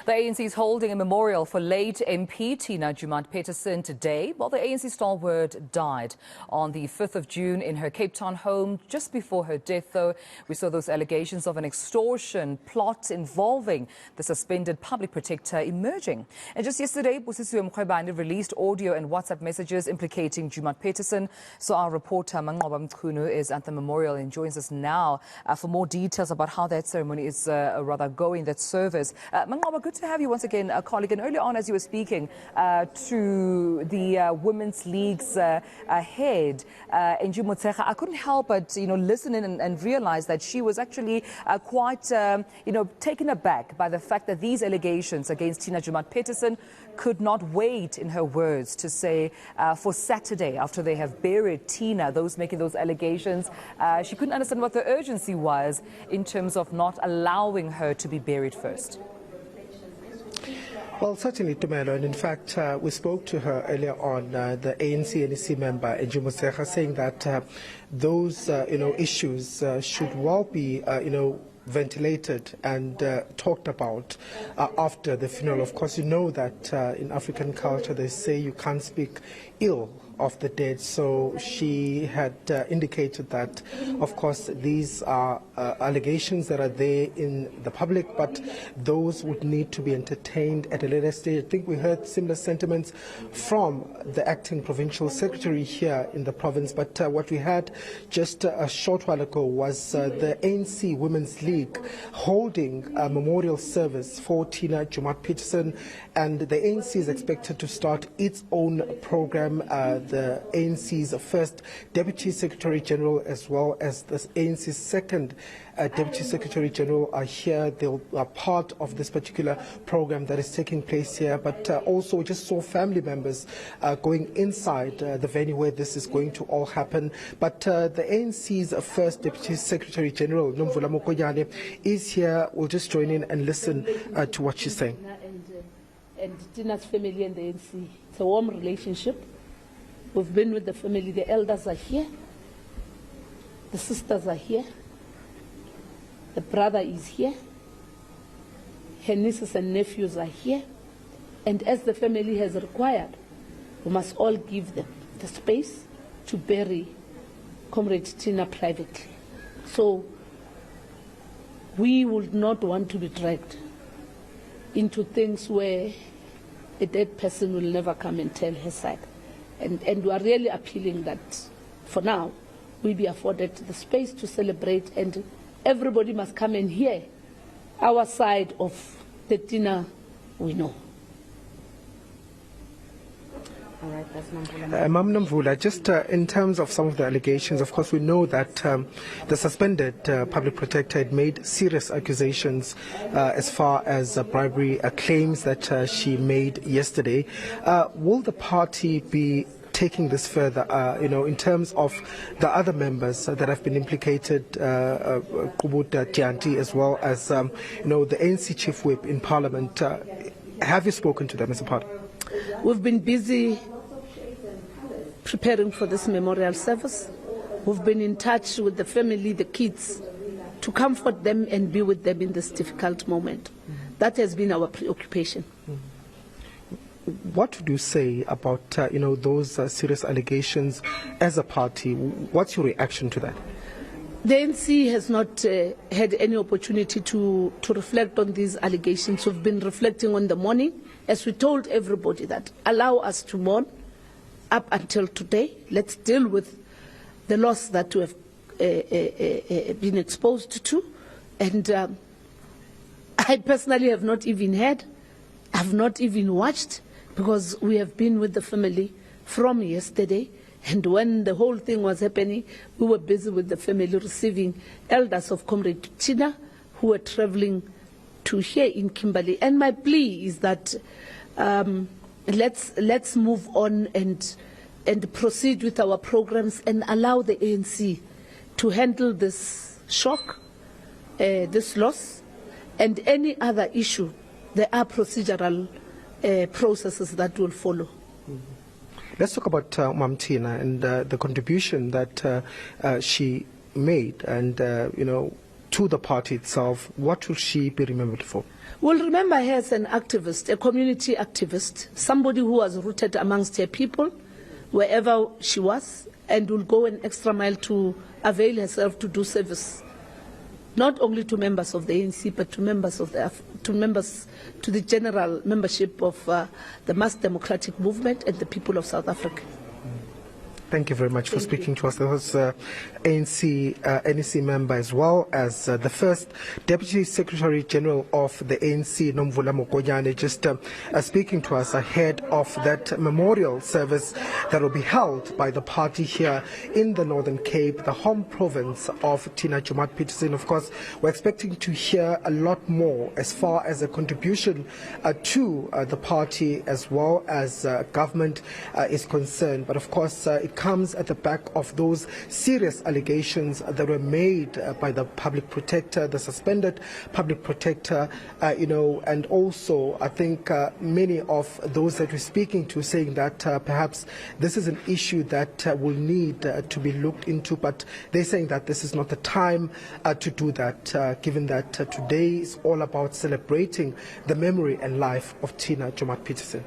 The ANC is holding a memorial for late MP Tina-Joemat Pettersson today. Well, the ANC stalwart died on the 5th of June in her Cape Town home. Just before her death, though, we saw those allegations of an extortion plot involving the suspended public protector emerging. And just yesterday, Manqoba released audio and WhatsApp messages implicating Joemat-Peterson. So our reporter Manqoba Mchunu is at the memorial and joins us now for more details about how that ceremony is going, that service. Manqoba, good to have you once again, colleague. And earlier on, as you were speaking to the Women's League's head, Nju Motshekga, I couldn't help but, listen in and realize that she was actually quite, taken aback by the fact that these allegations against Tina-Joemat Pettersson could not wait, in her words, to say for Saturday after they have buried Tina, those making those allegations. She couldn't understand what the urgency was in terms of not allowing her to be buried first. Well, certainly, Tumelo, and in fact, we spoke to her earlier on, the ANC member, Nju Motshekga, saying that those, issues should well be, ventilated and talked about after the funeral. Of course, you know that in African culture they say you can't speak ill of the dead, so she had indicated that, of course, these are allegations that are there in the public, but those would need to be entertained at a later stage. I think we heard similar sentiments from the acting provincial secretary here in the province, but what we had just a short while ago was the ANC Women's League holding a memorial service for Tina-Joemat Pettersson, and the ANC is expected to start its own program. The ANC's first Deputy Secretary General, as well as the ANC's second Deputy Secretary General, are here. They are part of this particular program that is taking place here, but also just saw family members going inside the venue where this is going to all happen. But the ANC's first Deputy Secretary General, Nomvula Mokonyane, is here. We'll just join in and listen to what she's saying. And Tina's family and the ANC, it's a warm relationship. We've been with the family. The elders are here. The sisters are here. The brother is here. Her nieces and nephews are here. And as the family has required, we must all give them the space to bury Comrade Tina privately. So we would not want to be dragged into things where a dead person will never come and tell her side. And we are really appealing that, for now, we be afforded the space to celebrate, and everybody must come and hear our side of the Tina we know. All right, that's Nomvula, just in terms of some of the allegations, of course, we know that the suspended public protector had made serious accusations as far as bribery claims that she made yesterday. Will the party be taking this further, in terms of the other members that have been implicated, Kubuta Tianti, as well as, the ANC chief whip in Parliament? Have you spoken to them as a party? We've been busy preparing for this memorial service. We've been in touch with the family, the kids, to comfort them and be with them in this difficult moment. That has been our preoccupation. What would you say about, those serious allegations as a party? What's your reaction to that? The ANC has not had any opportunity to reflect on these allegations. We've been reflecting on the mourning, as we told everybody that allow us to mourn up until today. Let's deal with the loss that we have been exposed to. And I personally have not even heard, I've not even watched, because we have been with the family from yesterday. And when the whole thing was happening, we were busy with the family receiving elders of Comrade Tina who were traveling to here in Kimberley. And my plea is that let's move on and proceed with our programs and allow the ANC to handle this shock, this loss, and any other issue. There are procedural processes that will follow. Let's talk about Mam Tina and the contribution that she made, and to to the party itself. What will she be remembered for? We'll remember her as an activist, a community activist, somebody who was rooted amongst her people, wherever she was, and will go an extra mile to avail herself to do service, not only to members of the ANC, but to the general membership of the mass democratic movement and the people of South Africa. Thank you very much for speaking to us. There was ANC NEC member as well as the first Deputy Secretary General of the ANC, Nomvula Mokonyane, just speaking to us ahead of that memorial service that will be held by the party here in the Northern Cape, the home province of Tina-Joemat Pettersson. Of course, we're expecting to hear a lot more as far as a contribution to the party as well as government is concerned. But of course, it comes at the back of those serious allegations that were made by the public protector, the suspended public protector, and also I think many of those that we're speaking to saying that perhaps this is an issue that will need to be looked into, but they're saying that this is not the time to do that, given that today is all about celebrating the memory and life of Tina-Joemat Pettersson.